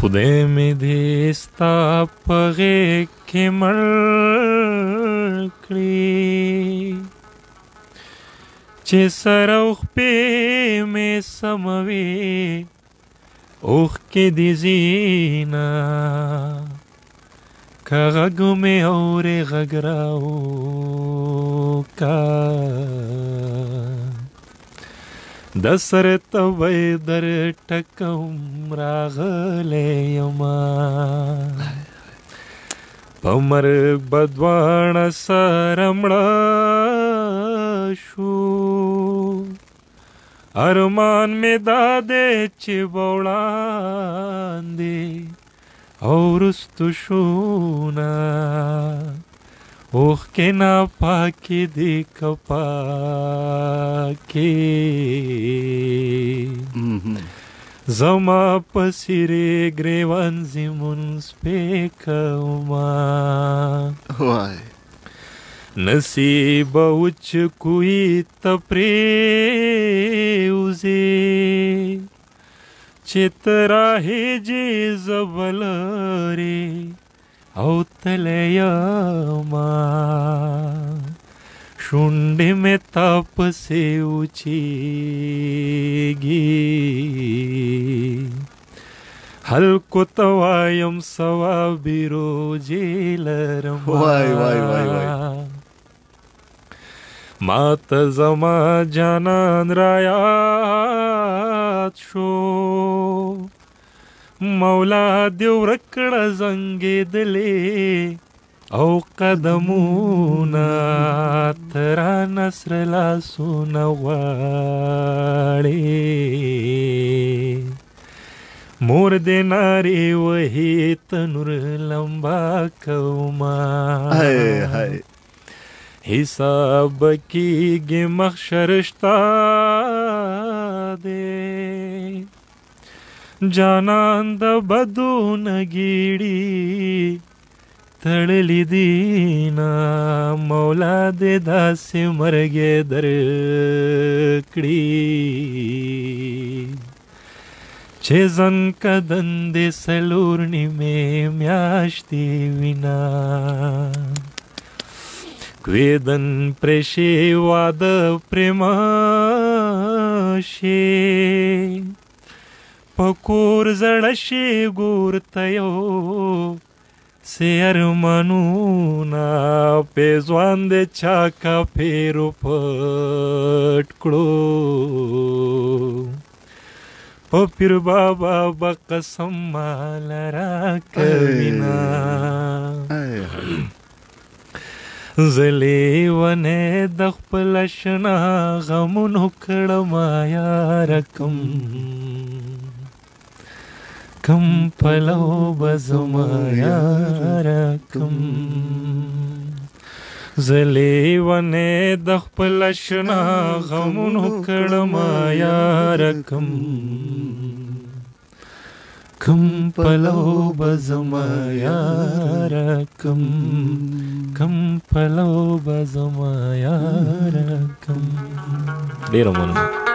خدای مې دې ستا په غېږ کې مړ کړي چې سر او خپې مې سموي اوښکې دې ځينه که غږ مې اورې غږ راوکړه د سر تبی در ټکم راغلی یما په مرګ به دواړه سره مړه شو ارمان مې دا دی چې به وړاندې او وروستو شونه اوښکې ناپاکې دي که پاکې زما په څېرې ګریوان زمونځ پې کومه نصیبه و چې کوی ته پرېوځې چې ته راهیجې زه به لرې او تلی یما شونډې مې تا پسې وچیږي خلکو ته وایم ثوابې روژې لرم ما ته زما جانان رایاد شو مولا دې ورک کړه زنګېدلې او قدمونه ته رانه سره لاسونه غواړې مور دې نارې وهي تنور لمبا کومه حساب کېږي محشر شته دی جانان د بدو نه ګیړي تړلي دینه مولا دې داسې مرګې درکړي چې زن کدن دې څلور نیمې میاشتې وینا کویدن پرشي واده پرېماشي پکور زړه شي ګور ته یو څه ارمانونه پیزوان د چا کاپیرو پټ کړو په پیر بابا به قسم مال راکوینه زه لیونی د خپل اشنا غمونو کړم یاره کم پلو به زما یاره زه لیونی د خپل اشنا غمونو کړم یاره کم پلو به زما یاره کم پلو به زما یاره ډېره مننه